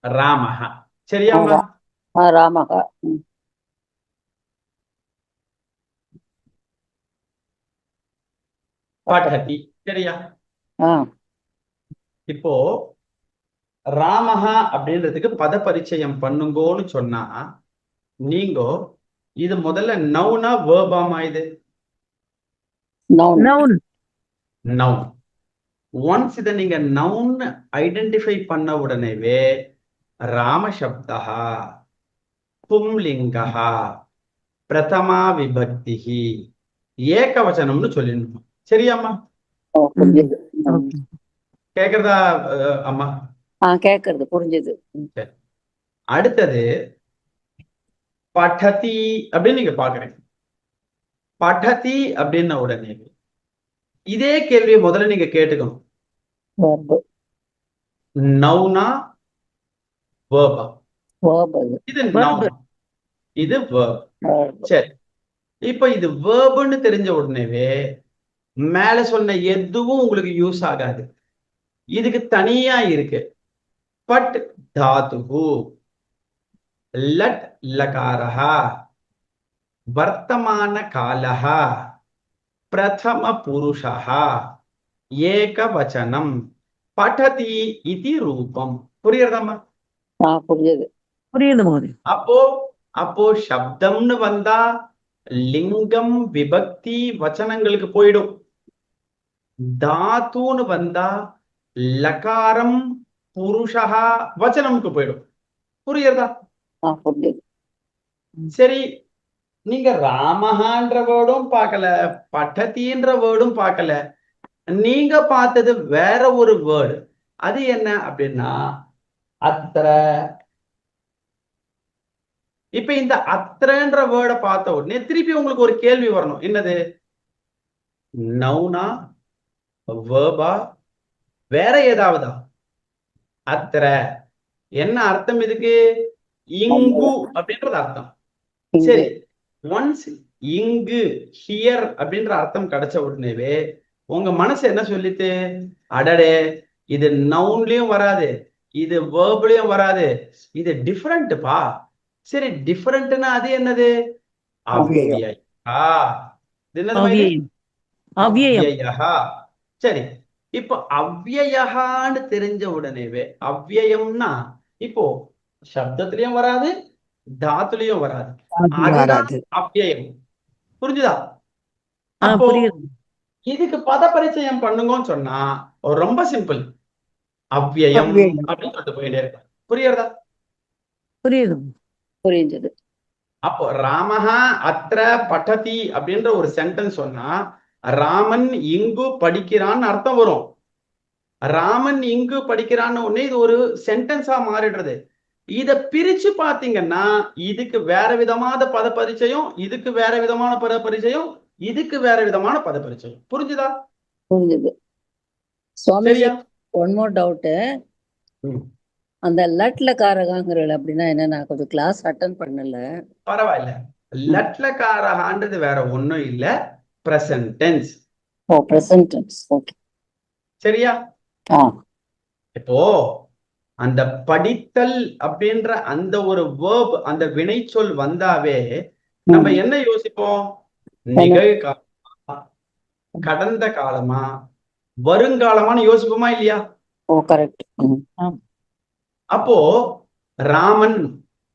ராமஹ. சரியாம்மா? ராமக. படதி. சரியா? ஆ இப்போ ராமஹா அப்படின்றதுக்கு பத பரிச்சயம் பண்ணுங்கோன்னு சொன்னா நீங்க இது முதல்ல நவுனா வேர்பாமா? இது நவுன். நவுன். நவுன். ஒன்ஸ் இதை நீங்க நவுன் ஐடென்டிஃபை பண்ண உடனேவே ராமசப்தா பும்லிங்கா பிரதமா விபக்திஹி ஏகவச்சனம்னு சொல்லிடணும். சரியாம்மா? புரிஞ்சுது. ஓகே. கேக்குறதா அம்மா? கேக்குறது புரிஞ்சுது. சரி. அடுத்தது படதி அப்படின்னு நீங்க பாக்குறீங்க. படதி அப்படின்ன உடனே இதே கேள்வியை முதல்ல நீங்க கேட்டுக்கணும். verb. நவுனா வேர்பா? verb அது. இது Verb. நவுன், இது வேர்ப். verb. சரி, இப்ப இது வேர்புன்னு தெரிஞ்ச உடனேவே மேல சொன்ன எதுவும் உங்களுக்கு யூஸ் ஆகாது. இதுக்கு தனியா இருக்கு. பட் தாதுஹு லட் லகாரஹா வர்த்தமான காலஹா பிரதம புருஷஹா ஏகவச்சனம் படதி இதி ரூபம். புரியுறதாம்மா? புரிஞ்சுது. புரியுது மோதி. அப்போ அப்போ சப்தம்னு வந்தா லிங்கம் விபக்தி வச்சனங்களுக்கு போயிடும். தாத்துன்னு வந்தா லகாரம் புருஷா வச்சனம்க்கு போயிடும். புரியுறதா? புரிஞ்சுது. சரி, நீங்க ராமஹான்ற வேர்டும் பார்க்கல, படதின்ற வேர்டும் பார்க்கல. நீங்க பார்த்தது வேற ஒரு வேர்டு. அது என்ன அப்படின்னா அத்திர. இப்ப இந்த அத்திரன்ற வேர்டை பார்த்த உடனே திருப்பி உங்களுக்கு ஒரு கேள்வி வரணும். என்னது? நவுனா வேர்பா வேற ஏதாவதா? அத்திர என்ன அர்த்தம்? இதுக்கு இங்கு அப்படின்றது அர்த்தம். சரி, ஒன்ஸ் இங்கு ஹியர் அப்படின்ற அர்த்தம் கிடைச்ச உடனேவே உங்க மனசு என்ன சொல்லிட்டு, அடடே இது நவுன்லயும் வராது, இது வேர்ப்லயும் வராது, இது டிஃபரெண்ட்பா. சரி, டிஃபரெண்ட்னா அது என்னது? அவ்வியா. இது என்னதுமா இது? அவ்வியம். அவ்வியம். அவ்வியா. சரி, இப்போ அவ்வியகான்னு தெரிஞ்ச உடனேவே அவ்வியம்னா இப்போ சப்தத்திலயும் வராது, தாத்துலயும் வராது. அதுதான் வராது. அவ்வியம். புரிஞ்சுதா? அப்போ புரியுது. இதுக்கு பத பரிச்சயம் பண்ணுங்கன்னு சொன்னா ரொம்ப சிம்பிள். அவ்வியம் அவ்வியம். அப்படின்னு சொல்லிட்டு போயிட்டே இருக்க. புரியுறதா? புரியுது. புரிஞ்சது. அப்போ ராமஹா அத்திர படதி அப்படின்ற ஒரு சென்டென்ஸ் சொன்னா ராமன் இங்கு படிக்கிறான்னு அர்த்தம் வரும். ராமன் இங்கு படிக்கிறான்னு ஒண்ணு இது ஒரு சென்டென்ஸா மாறிடுறது. இத பிரிச்சு பாத்தீங்கன்னா இதுக்கு வேற விதமான பத பரிச்சயம், இதுக்கு வேற விதமான பத பரிச்சயம், இதுக்கு வேற விதமான பத பரிச்சயம். புரிஞ்சுதா? புரிஞ்சது. சுவாமிஜி, சரியா? One more doubt. அந்த லட்ல காரகாங்கிறல் அப்படின்னா என்ன? நான் கொஞ்சம் கிளாஸ் அட்டன் பண்ணல. பரவாயில்ல. லட்லகாரகான்றது வேற ஒண்ணும் இல்ல, present tense. Present tense. Okay. சரியா? ஆ இப்போ அந்த படித்தல் அப்படின்ற அந்த ஒரு வேர்ப், அந்த வினைச்சொல் வந்தாவே நம்ம என்ன யோசிப்போம்? நிகழ்காலமா, கடந்த காலமா, வருங்காலமான்னு யோசிப்போமா இல்லையா? கரெக்ட். அப்போ ராமன்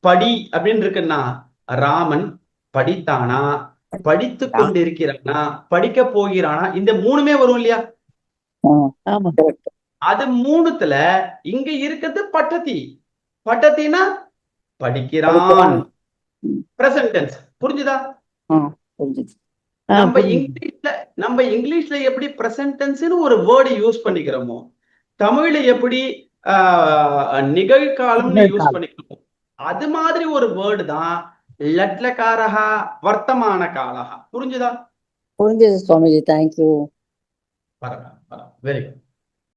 படி அப்படின்னு இருக்குன்னா ராமன் படித்தானா, படித்து கொண்டிருக்கிறானா, படிக்க போகிறானா, இந்த மூணுமே வரும் இல்லையா? ஆமா. அது மூணுத்துல இங்க இருக்கிறது பட்டதி. பட்டத்தினா படிக்கிறான், பிரசன்ட் டென்ஸ். புரிஞ்சுதா? புரிஞ்சுது. நம்ம இங்கிலீஷ்ல எப்படி பிரசன்ட் டென்ஸ்னு ஒரு வேர்டு யூஸ் பண்ணிக்கிறோமோ, தமிழ்ல எப்படி நிகழ்காலம்னு யூஸ் பண்ணிக்கிறோமோ, அது மாதிரி ஒரு வேர்டு தான் லட்லகாரஹா வர்த்தமான காலஹா. புரிஞ்சுதா? புரிஞ்சது சுவாமிஜி. தேங்க்யூ. பரவாயில்ல, வெரி குட்.